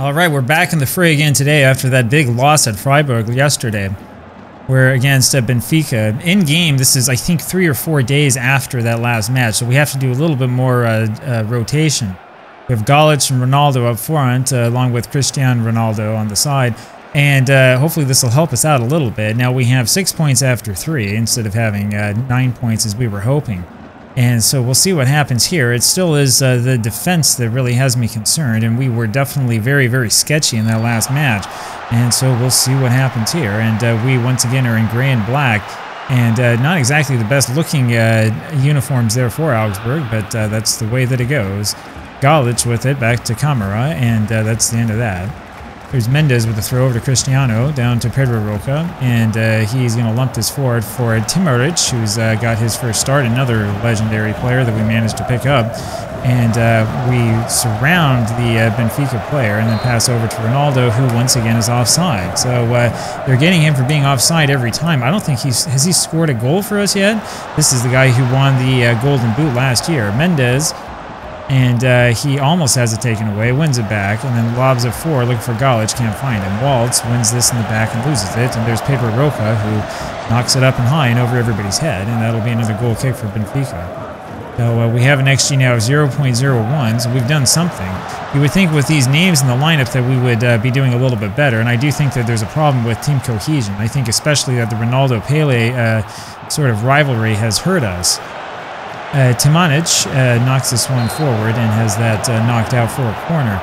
Alright, we're back in the fray again today after that big loss at Freiburg yesterday. We're against Benfica. In-game, this is, I think, 3 or 4 days after that last match, so we have to do a little bit more rotation. We have Galic and Ronaldo up front, along with Cristiano Ronaldo on the side, and hopefully this will help us out a little bit. Now, we have 6 points after 3, instead of having 9 points as we were hoping. And so we'll see what happens here. It still is the defense that really has me concerned, and we were definitely very, very sketchy in that last match. And so we'll see what happens here. And we once again are in gray and black, and not exactly the best looking uniforms there for Augsburg, but that's the way that it goes. Galic with it, back to Camara, and that's the end of that. There's Mendes with the throw over to Cristiano, down to Pedro Roca, and he's going to lump this forward for Timuric, who's got his first start, another legendary player that we managed to pick up. And we surround the Benfica player and then pass over to Ronaldo, who once again is offside. So they're getting him for being offside every time. I don't think has he scored a goal for us yet? This is the guy who won the Golden Boot last year, Mendes. And he almost has it taken away, wins it back, and then lobs it forward, looking for Galic, can't find him. Waltz wins this in the back and loses it, and there's Pedro Roca, who knocks it up and high and over everybody's head, and that'll be another goal kick for Benfica. So we have an XG now of 0.01, so we've done something. You would think with these names in the lineup that we would be doing a little bit better, and I do think that there's a problem with team cohesion. I think especially that the Ronaldo-Pele sort of rivalry has hurt us. Timanic knocks this one forward and has that knocked out for a corner.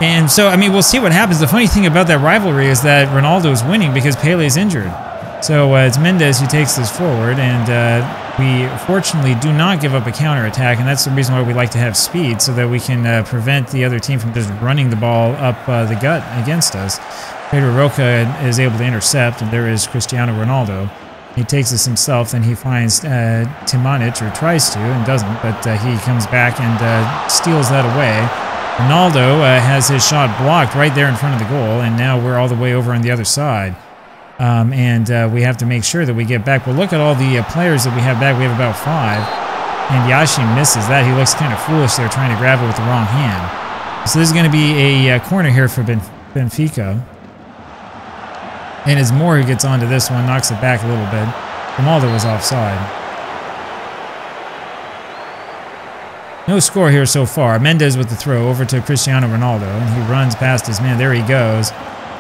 And so, I mean, we'll see what happens. The funny thing about that rivalry is that Ronaldo is winning because Pele's injured. So it's Mendes who takes this forward, and we fortunately do not give up a counter-attack, and that's the reason why we like to have speed, so that we can prevent the other team from just running the ball up the gut against us. Pedro Roca is able to intercept, and there is Cristiano Ronaldo. He takes this himself, then he finds Timanic, or tries to, and doesn't, but he comes back and steals that away. Ronaldo has his shot blocked right there in front of the goal, and now we're all the way over on the other side. And we have to make sure that we get back. But look at all the players that we have back. We have about 5, and Yashin misses that. He looks kind of foolish there trying to grab it with the wrong hand. So this is going to be a corner here for Benfica. And as Moore gets onto this one, knocks it back a little bit. Ronaldo was offside. No score here so far. Mendes with the throw over to Cristiano Ronaldo, and he runs past his man. There he goes,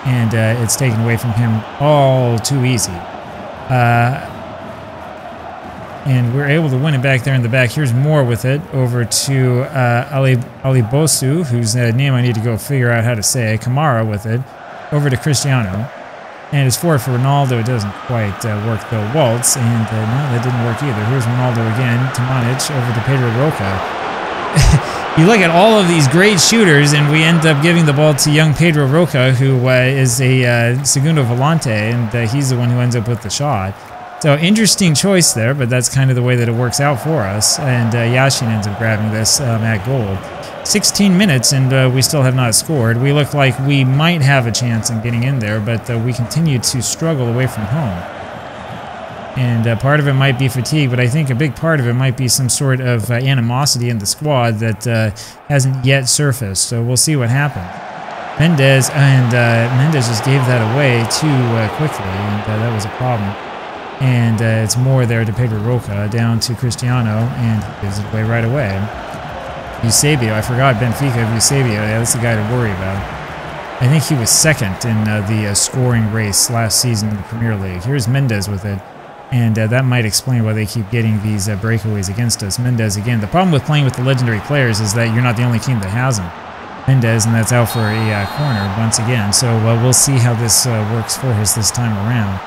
and it's taken away from him all too easy. And we're able to win it back there in the back. Here's Moore with it over to Ali Bosu, whose name I need to go figure out how to say. Camara with it over to Cristiano. And it's forward for Ronaldo. It doesn't quite work though. Waltz, and no, that didn't work either. Here's Ronaldo again. Timanic over to Pedro Roca. You look at all of these great shooters, and we end up giving the ball to young Pedro Roca, who is a segundo volante, and he's the one who ends up with the shot. So interesting choice there, but that's kind of the way that it works out for us. And Yashin ends up grabbing this at goal. 16 minutes, and we still have not scored. We look like we might have a chance in getting in there, but we continue to struggle away from home. And part of it might be fatigue, but I think a big part of it might be some sort of animosity in the squad that hasn't yet surfaced. So we'll see what happens. Mendes just gave that away too quickly, and that was a problem. And it's more there to Pedro Roca, down to Cristiano, and he gives it away right away. Eusébio, I forgot Benfica of Eusébio. Yeah, that's the guy to worry about. I think he was second in the scoring race last season in the Premier League. Here's Mendes with it, and that might explain why they keep getting these breakaways against us. Mendes again. The problem with playing with the legendary players is that you're not the only team that has them. Mendes, and that's out for a corner once again. So we'll see how this works for us this time around.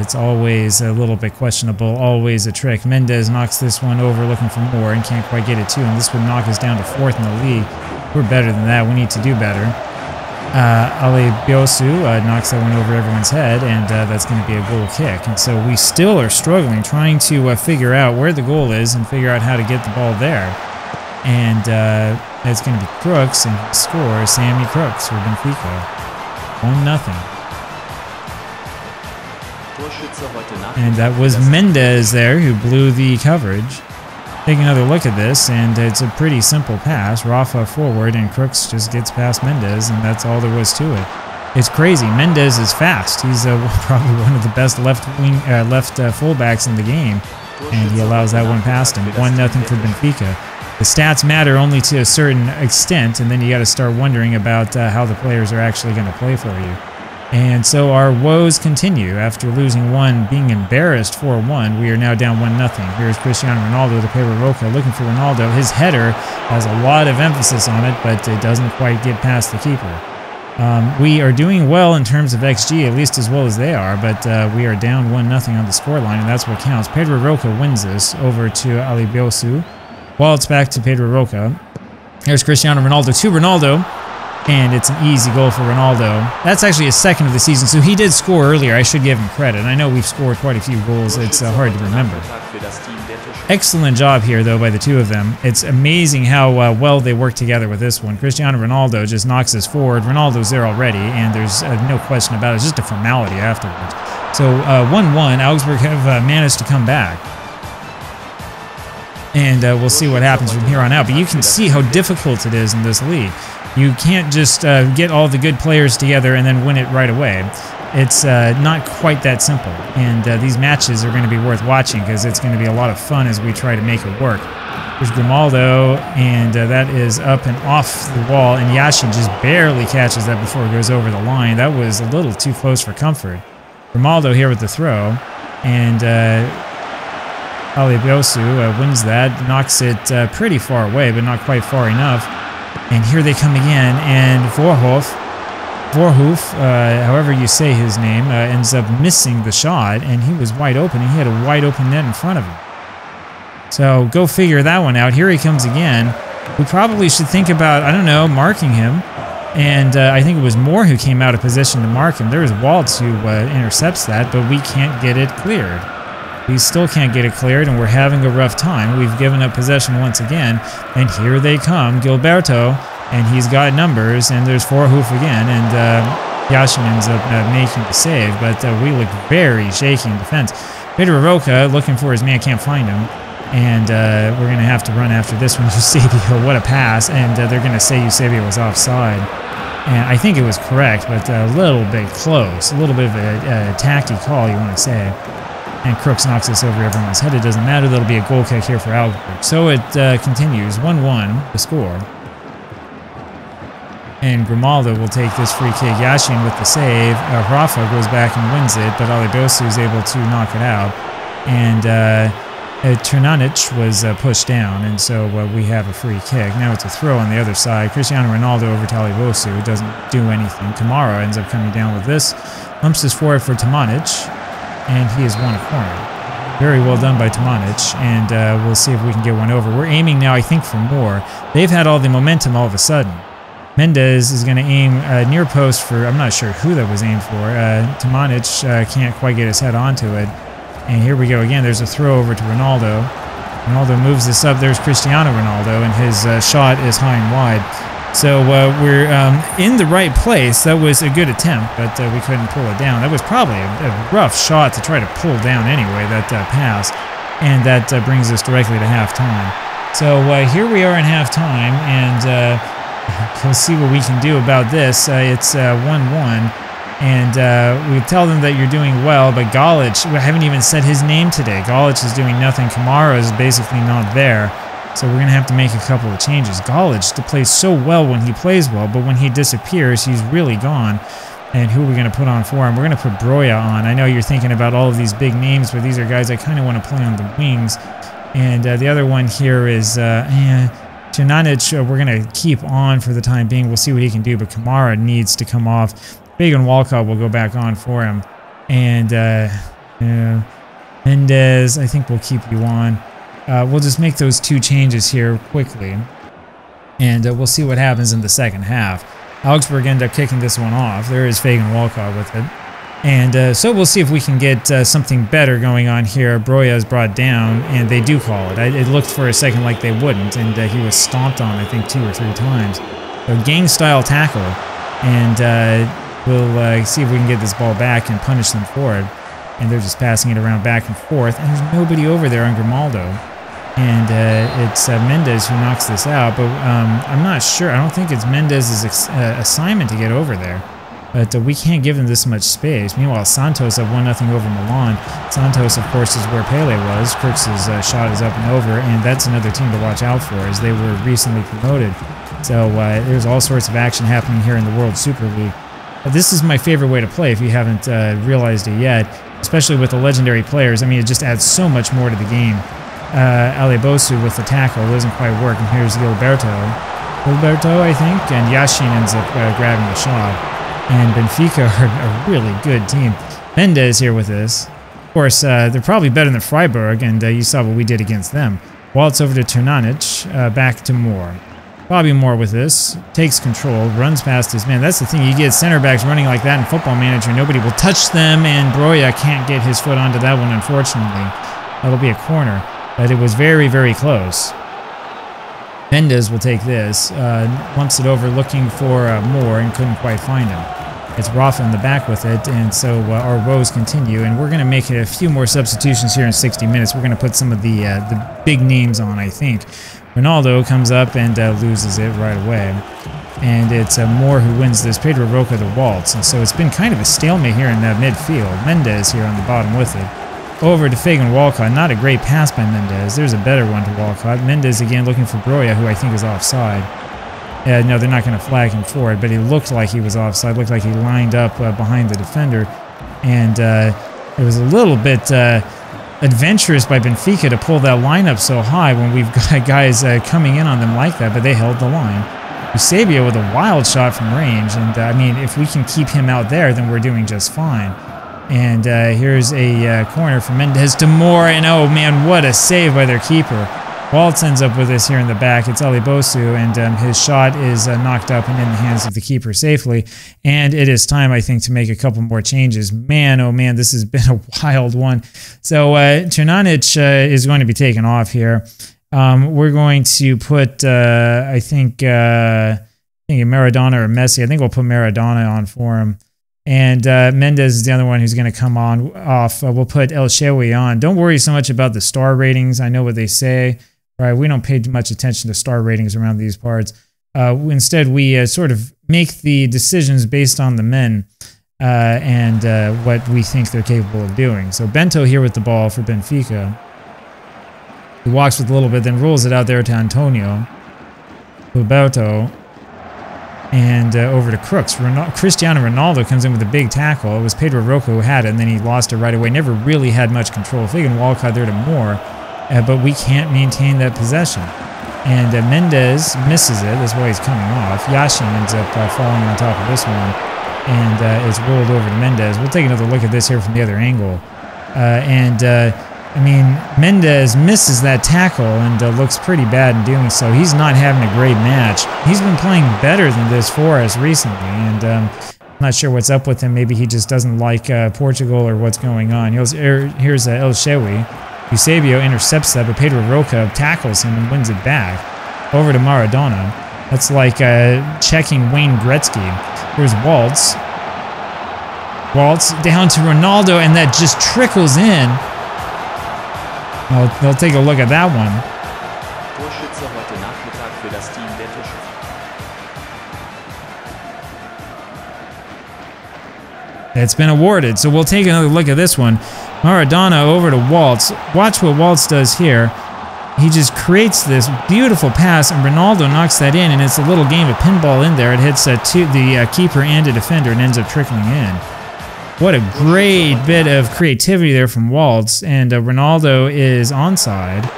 It's always a little bit questionable, always a trick. Mendes knocks this one over looking for more and can't quite get it to him. This would knock us down to 4th in the league. We're better than that. We need to do better. Ali Biosu knocks that one over everyone's head, and that's going to be a goal kick. And so we still are struggling, trying to figure out where the goal is and figure out how to get the ball there. And it's going to be Crooks, and he scores. Sammy Crooks for Benfica. 1-0. And that was Mendes there who blew the coverage. Take another look at this, and it's a pretty simple pass. Rafa forward, and Crooks just gets past Mendez, and that's all there was to it. It's crazy. Mendez is fast. He's probably one of the best left fullbacks in the game, and he allows that one past him. 1-0 for Benfica. The stats matter only to a certain extent, and then you got to start wondering about how the players are actually going to play for you. And so our woes continue. After losing one, being embarrassed 4-1, we are now down 1-0. Here's Cristiano Ronaldo to Pedro Roca, looking for Ronaldo. His header has a lot of emphasis on it, but it doesn't quite get past the keeper. We are doing well in terms of XG, at least as well as they are, but we are down 1-0 on the scoreline, and that's what counts. Pedro Roca wins this over to Alibiosu. Well, it's back to Pedro Roca. Here's Cristiano Ronaldo to Ronaldo. And it's an easy goal for Ronaldo. That's actually his second of the season, so he did score earlier. I should give him credit. I know we've scored quite a few goals. It's hard to remember. Excellent job here, though, by the two of them. It's amazing how well they work together with this one. Cristiano Ronaldo just knocks us forward. Ronaldo's there already, and there's no question about it. It's just a formality afterwards. So 1-1, Augsburg have managed to come back. And we'll see what happens from here on out. But you can see how difficult it is in this league. You can't just get all the good players together and then win it right away. It's not quite that simple. And these matches are going to be worth watching because it's going to be a lot of fun as we try to make it work. There's Grimaldo, and that is up and off the wall. And Yashin just barely catches that before it goes over the line. That was a little too close for comfort. Grimaldo here with the throw. And Alibiosu wins that, knocks it pretty far away, but not quite far enough. And here they come again, and Voorhof, however you say his name, ends up missing the shot, and he was wide open, and he had a wide open net in front of him. So go figure that one out. Here he comes again. We probably should think about, I don't know, marking him. And I think it was Moore who came out of position to mark him. There was Waltz who intercepts that, but we can't get it cleared. We still can't get it cleared, and we're having a rough time. We've given up possession once again, and here they come. Gilberto, and he's got numbers, and there's Voorhof again, and Yashin ends up making the save, but we look very shaky in defense. Pedro Roca, looking for his man, can't find him, and we're going to have to run after this one. Eusébio, what a pass, and they're going to say Eusébio was offside. And I think it was correct, but a little bit close, a little bit of a tacky call, you want to say. And Crooks knocks us over everyone's head. It doesn't matter. That'll be a goal kick here for Augsburg. So it continues. 1-1, the score. And Grimaldo will take this free kick. Yashin with the save. Rafa goes back and wins it, but Alibiosu is able to knock it out. And Ternanic was pushed down, and so we have a free kick. Now it's a throw on the other side. Cristiano Ronaldo over to Alibiosu. Doesn't do anything. Kamara ends up coming down with this. Humps this forward for Ternanic. And he has won a corner. Very well done by Ternanic, and we'll see if we can get one over. We're aiming now, I think, for more. They've had all the momentum all of a sudden. Mendez is going to aim near post for, I'm not sure who that was aimed for. Ternanic can't quite get his head onto it. And here we go again. There's a throw over to Ronaldo. Ronaldo moves this up. There's Cristiano Ronaldo, and his shot is high and wide. So we're in the right place. That was a good attempt, but we couldn't pull it down. That was probably a rough shot to try to pull down anyway, that pass. And that brings us directly to halftime. So here we are in halftime, and we'll see what we can do about this. It's 1-1, and we tell them that you're doing well, but Galic, we haven't even said his name today. Galic is doing nothing. Kamara is basically not there. So we're going to have to make a couple of changes. Galic plays so well when he plays well, but when he disappears, he's really gone. And who are we going to put on for him? We're going to put Broya on. I know you're thinking about all of these big names, but these are guys I kind of want to play on the wings. And the other one here is Ternanic. We're going to keep on for the time being. We'll see what he can do, but Kamara needs to come off. Big and Walcott will go back on for him. And Mendez, I think we'll keep you on. We'll just make those two changes here quickly, and we'll see what happens in the second half. Augsburg end up kicking this one off. There is Fagan Walcott with it. And so we'll see if we can get something better going on here. Broya is brought down, and they do call it. It looked for a second like they wouldn't, and he was stomped on, I think, 2 or 3 times. So gang-style tackle, and we'll see if we can get this ball back and punish them for it. And they're just passing it around back and forth, and there's nobody over there on Grimaldo. And it's Mendes who knocks this out, but I'm not sure. I don't think it's Mendes' assignment to get over there. But we can't give them this much space. Meanwhile, Santos have 1-0 over Milan. Santos, of course, is where Pele was. Crooks' shot is up and over, and that's another team to watch out for, as they were recently promoted. So there's all sorts of action happening here in the World Super League. This is my favorite way to play if you haven't realized it yet, especially with the legendary players. I mean, it just adds so much more to the game. Alebosu with the tackle doesn't quite work, and here's Gilberto, I think, and Yashin ends up grabbing the shot. And Benfica are a really good team. Mendes here with this. Of course, they're probably better than Freiburg, and you saw what we did against them. Waltz over to Ternanic, back to Moore. Bobby Moore with this, takes control, runs past his man. That's the thing, you get center backs running like that in Football Manager, nobody will touch them, and Broja can't get his foot onto that one, unfortunately. That'll be a corner, but it was very, very close. Mendes will take this, lumps it over looking for Moore and couldn't quite find him. It's Rafa in the back with it, and so our woes continue, and we're going to make a few more substitutions here in 60 minutes. We're going to put some of the big names on, I think. Ronaldo comes up and loses it right away. And it's Moore who wins this, Pedro Roca the Waltz, and so it's been kind of a stalemate here in midfield. Mendes here on the bottom with it. Over to Fagan Walcott. Not a great pass by Mendes. There's a better one to Walcott. Mendes again looking for Broja, who I think is offside. No, they're not going to flag him for it, but he looked like he was offside. Looked like he lined up behind the defender. And it was a little bit adventurous by Benfica to pull that line up so high when we've got guys coming in on them like that, but they held the line. Eusébio with a wild shot from range. And I mean, if we can keep him out there, then we're doing just fine. And here's a corner from Mendes to Moore, and oh man, what a save by their keeper. Waltz ends up with this here in the back. It's Alebosu, and his shot is knocked up and in the hands of the keeper safely. And it is time, I think, to make a couple more changes. Man, oh man, this has been a wild one. So Ternanic is going to be taken off here. We're going to put, I think Maradona or Messi. I think we'll put Maradona on for him. And Mendes is the other one who's going to come off. We'll put El Shewi on. Don't worry so much about the star ratings. I know what they say. Right? We don't pay much attention to star ratings around these parts. Instead, we sort of make the decisions based on the men and what we think they're capable of doing. So Bento here with the ball for Benfica. He walks with a little bit, then rolls it out there to Antonio. Gilberto. And over to Crooks. Cristiano Ronaldo comes in with a big tackle. It was Pedro Roca who had it, and then he lost it right away. Never really had much control. Fagan Walcott there to Moore, but we can't maintain that possession. And Mendes misses it. That's why he's coming off. Yashin ends up falling on top of this one, and it's rolled over to Mendes. We'll take another look at this here from the other angle. I mean, Mendes misses that tackle and looks pretty bad in doing so. He's not having a great match. He's been playing better than this for us recently, and I'm not sure what's up with him. Maybe he just doesn't like Portugal or what's going on. Here's El Shewi. Eusébio intercepts that, but Pedro Roca tackles him and wins it back. Over to Maradona. That's like checking Wayne Gretzky. Here's Waltz. Waltz down to Ronaldo, and that just trickles in. They'll take a look at that one. It's been awarded, so we'll take another look at this one. Maradona over to Waltz. Watch what Waltz does here. He just creates this beautiful pass, and Ronaldo knocks that in, and it's a little game of pinball in there. It hits the keeper and a defender and ends up trickling in. What a great bit of creativity there from Waltz, and Ronaldo is onside,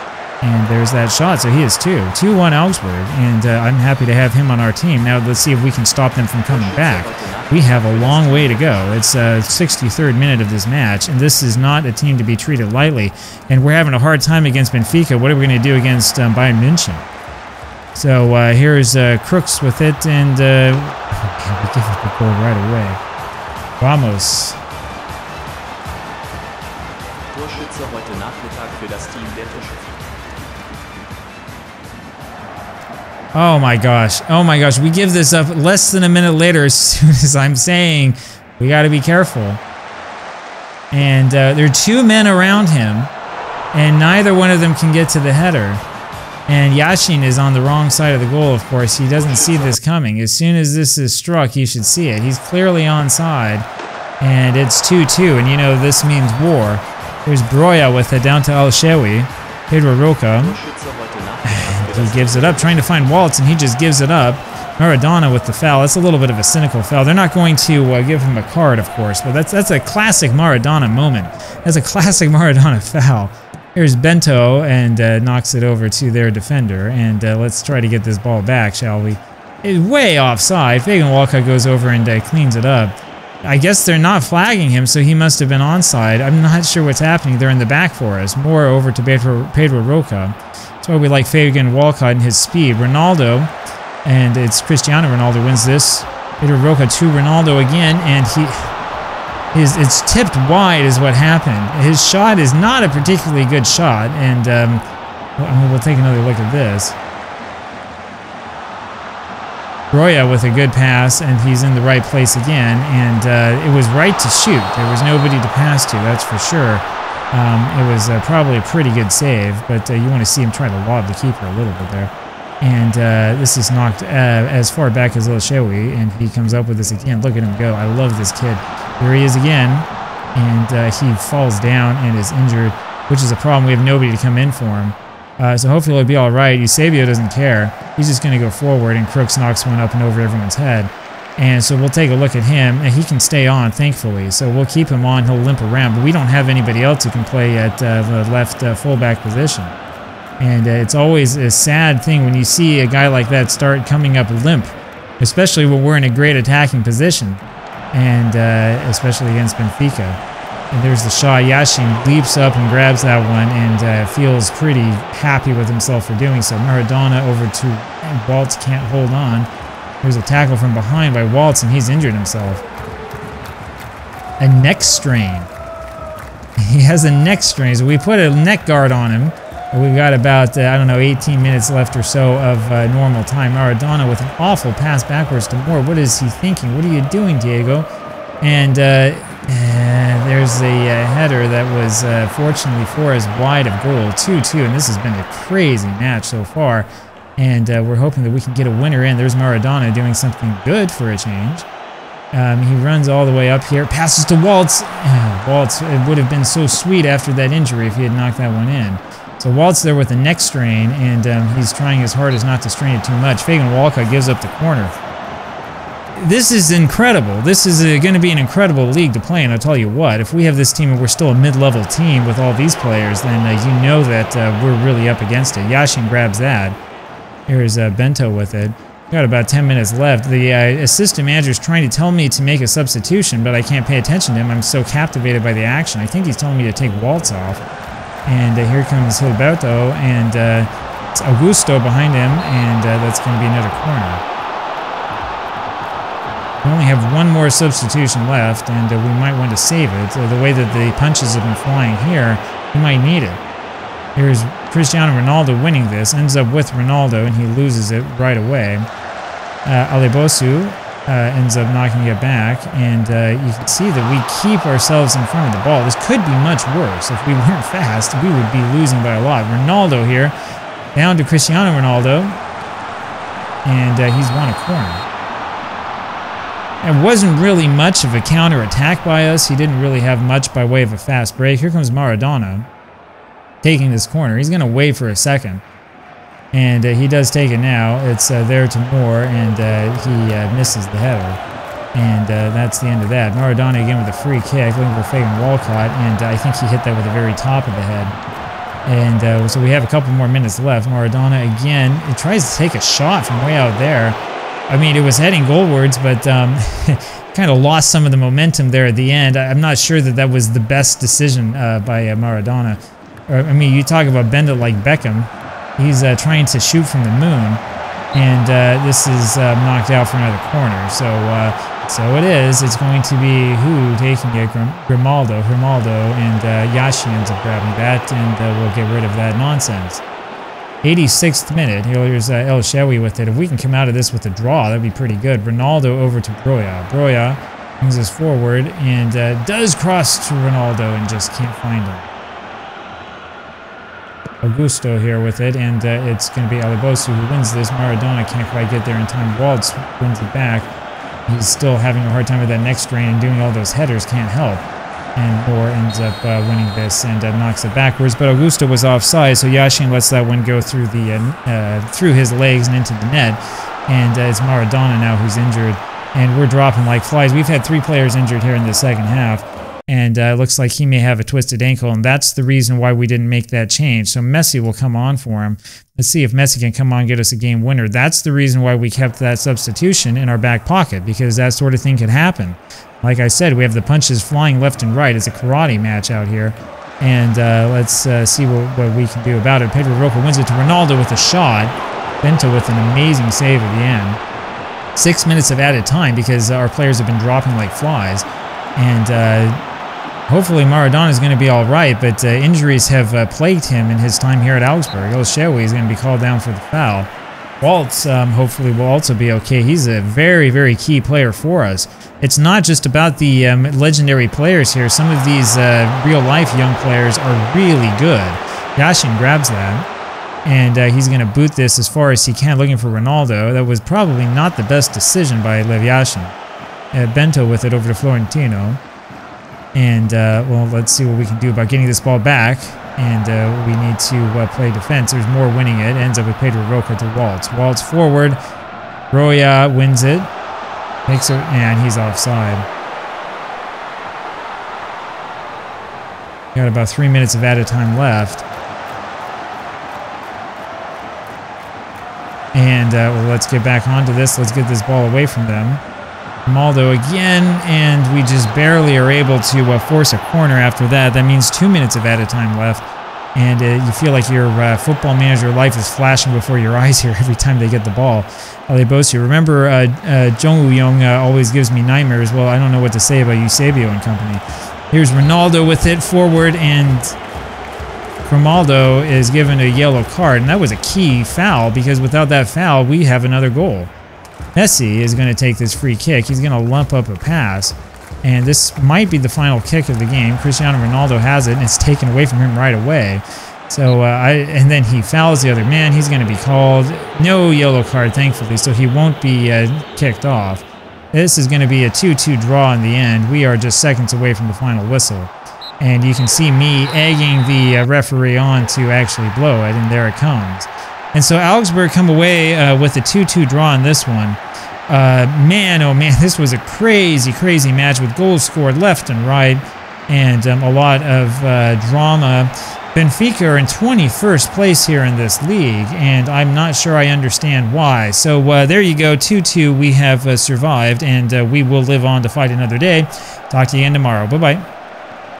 and there's that shot, so he is 2-1 Augsburg, and I'm happy to have him on our team. Now let's see if we can stop them from coming back. We have a long way to go. It's 63rd minute of this match, and this is not a team to be treated lightly, and we're having a hard time against Benfica. What are we going to do against Bayern München? So here's Crooks with it, and we give up the goal right away. Vamos. Oh my gosh. Oh my gosh. We give this up less than a minute later as soon as I'm saying we got to be careful. And there are two men around him. and neither one of them can get to the header. And Yashin is on the wrong side of the goal, of course. He doesn't see this coming. As soon as this is struck, he should see it. He's clearly onside, and it's 2-2, and you know this means war. There's Broya with it down to Al-Shewi. Pedro Roca. He gives it up, trying to find Waltz, and he just gives it up. Maradona with the foul. That's a little bit of a cynical foul. They're not going to give him a card, of course, but that's a classic Maradona moment. That's a classic Maradona foul. Here's Bento, and knocks it over to their defender. And let's try to get this ball back, shall we? It's way offside. Fagan Walcott goes over and cleans it up. I guess they're not flagging him, so he must have been onside. I'm not sure what's happening. They're in the back for us. More over to Pedro Roca. That's why we like Fagan Walcott and his speed. Ronaldo, and it's Cristiano Ronaldo wins this. Pedro Roca to Ronaldo again, and it's tipped wide is what happened. His shot is not a particularly good shot, and we'll take another look at this. Broya with a good pass, and he's in the right place again, and it was right to shoot. There was nobody to pass to, that's for sure. It was probably a pretty good save, but you want to see him try to lob the keeper a little bit there. And this is knocked as far back as Elshewi, and he comes up with this again. Look at him go. I love this kid. Here he is again, and he falls down and is injured, which is a problem. We have nobody to come in for him. So hopefully it'll be all right. Eusébio doesn't care. He's just going to go forward, and Crooks knocks one up and over everyone's head. And so we'll take a look at him, and he can stay on, thankfully. So we'll keep him on. He'll limp around, but we don't have anybody else who can play at the left fullback position. And it's always a sad thing when you see a guy like that start coming up limp, especially when we're in a great attacking position, and especially against Benfica. And there's the shot. Yashin leaps up and grabs that one, and feels pretty happy with himself for doing so. Maradona over to Waltz, can't hold on. There's a tackle from behind by Waltz, and he's injured himself. A neck strain. He has a neck strain, so we put a neck guard on him. We've got about, I don't know, 18 minutes left or so of normal time. Maradona with an awful pass backwards to Moore. What is he thinking? What are you doing, Diego? And there's a header that was, fortunately for us, wide of goal. 2-2, and this has been a crazy match so far. And we're hoping that we can get a winner in. There's Maradona doing something good for a change. He runs all the way up here. Passes to Waltz. Waltz, it would have been so sweet after that injury if he had knocked that one in. So Waltz there with a neck strain, and he's trying as hard as not to strain it too much. Fagan Walcott gives up the corner. This is incredible. This is going to be an incredible league to play, and I'll tell you what, if we have this team and we're still a mid-level team with all these players, then you know that we're really up against it. Yashin grabs that. Here's Bento with it. Got about 10 minutes left. The assistant manager is trying to tell me to make a substitution, but I can't pay attention to him. I'm so captivated by the action. I think he's telling me to take Waltz off. And here comes Hilberto, and it's Augusto behind him, and that's going to be another corner. We only have one more substitution left, and we might want to save it. The way that the punches have been flying here, we might need it. Here's Cristiano Ronaldo winning this, ends up with Ronaldo, and he loses it right away. Alebosu ends up knocking it back, and you can see that we keep ourselves in front of the ball. This could be much worse. If we weren't fast, we would be losing by a lot. Ronaldo here, down to Cristiano Ronaldo, and he's won a corner. It wasn't really much of a counter-attack by us. He didn't really have much by way of a fast break. Here comes Maradona taking this corner. He's going to wait for a second. And he does take it now. It's there to Moore, and he misses the header. And that's the end of that. Maradona again with a free kick, looking for Fagan Walcott, and I think he hit that with the very top of the head. And so we have a couple more minutes left. Maradona again, he tries to take a shot from way out there. I mean, it was heading goalwards, but kind of lost some of the momentum there at the end. I'm not sure that that was the best decision by Maradona. I mean, you talk about bend it like Beckham. He's trying to shoot from the moon, and this is knocked out for another corner. So it is. It's going to be who taking it? Grimaldo, and Yashin ends up grabbing that, and we'll get rid of that nonsense. 86th minute. Here's El Shewi with it. If we can come out of this with a draw, that'd be pretty good. Ronaldo over to Broya. Broya brings us forward and does cross to Ronaldo and just can't find him. Augusto here with it, and it's going to be Alibosu who wins this. Maradona can't quite get there in time. Waltz wins it back. He's still having a hard time with that next strain, and doing all those headers can't help. And Moore ends up winning this and knocks it backwards. But Augusto was offside, so Yashin lets that one go through the through his legs and into the net. And it's Maradona now who's injured, and we're dropping like flies. We've had 3 players injured here in the second half, and it looks like he may have a twisted ankle, and that's the reason why we didn't make that change. So Messi will come on for him. Let's see if Messi can come on and get us a game winner. That's the reason why we kept that substitution in our back pocket, because that sort of thing could happen. Like I said, we have the punches flying left and right. It's a karate match out here. And let's see what we can do about it. Pedro Roca wins it to Ronaldo with a shot. Bento with an amazing save at the end. 6 minutes of added time because our players have been dropping like flies. And hopefully Maradona is going to be all right, but injuries have plagued him in his time here at Augsburg. El Shewi is going to be called down for the foul. Waltz hopefully will also be okay. He's a very, very key player for us. It's not just about the legendary players here. Some of these real-life young players are really good. Yashin grabs that, and he's going to boot this as far as he can, looking for Ronaldo. That was probably not the best decision by Lev Yashin. Bento with it over to Florentino. And, well, let's see what we can do about getting this ball back. And we need to play defense. There's more winning it. Ends up with Pedro Roca to Waltz. Waltz forward. Roya wins it. Makes it, and he's offside. Got about 3 minutes of added time left. And well, let's get back onto this. Let's get this ball away from them. Maldo again, and we just barely are able to force a corner after that. That means 2 minutes of added time left, and you feel like your football manager life is flashing before your eyes here every time they get the ball. Alibosi, remember Jong Woo-young always gives me nightmares. Well, I don't know what to say about Eusébio and company. Here's Ronaldo with it forward, and Grimaldo is given a yellow card, and that was a key foul because without that foul, we have another goal. Messi is going to take this free kick. He's going to lump up a pass, and this might be the final kick of the game. Cristiano Ronaldo has it, and it's taken away from him right away. So, and then he fouls the other man. He's going to be called. No yellow card, thankfully, so he won't be kicked off. This is going to be a 2-2 draw in the end. We are just seconds away from the final whistle. And you can see me egging the referee on to actually blow it, and there it comes. And so Augsburg come away with a 2-2 draw in this one. Man, oh man, this was a crazy, crazy match with goals scored left and right, and a lot of drama. Benfica are in 21st place here in this league, and I'm not sure I understand why. So there you go, 2-2, we have survived, and we will live on to fight another day. Talk to you again tomorrow. Bye-bye.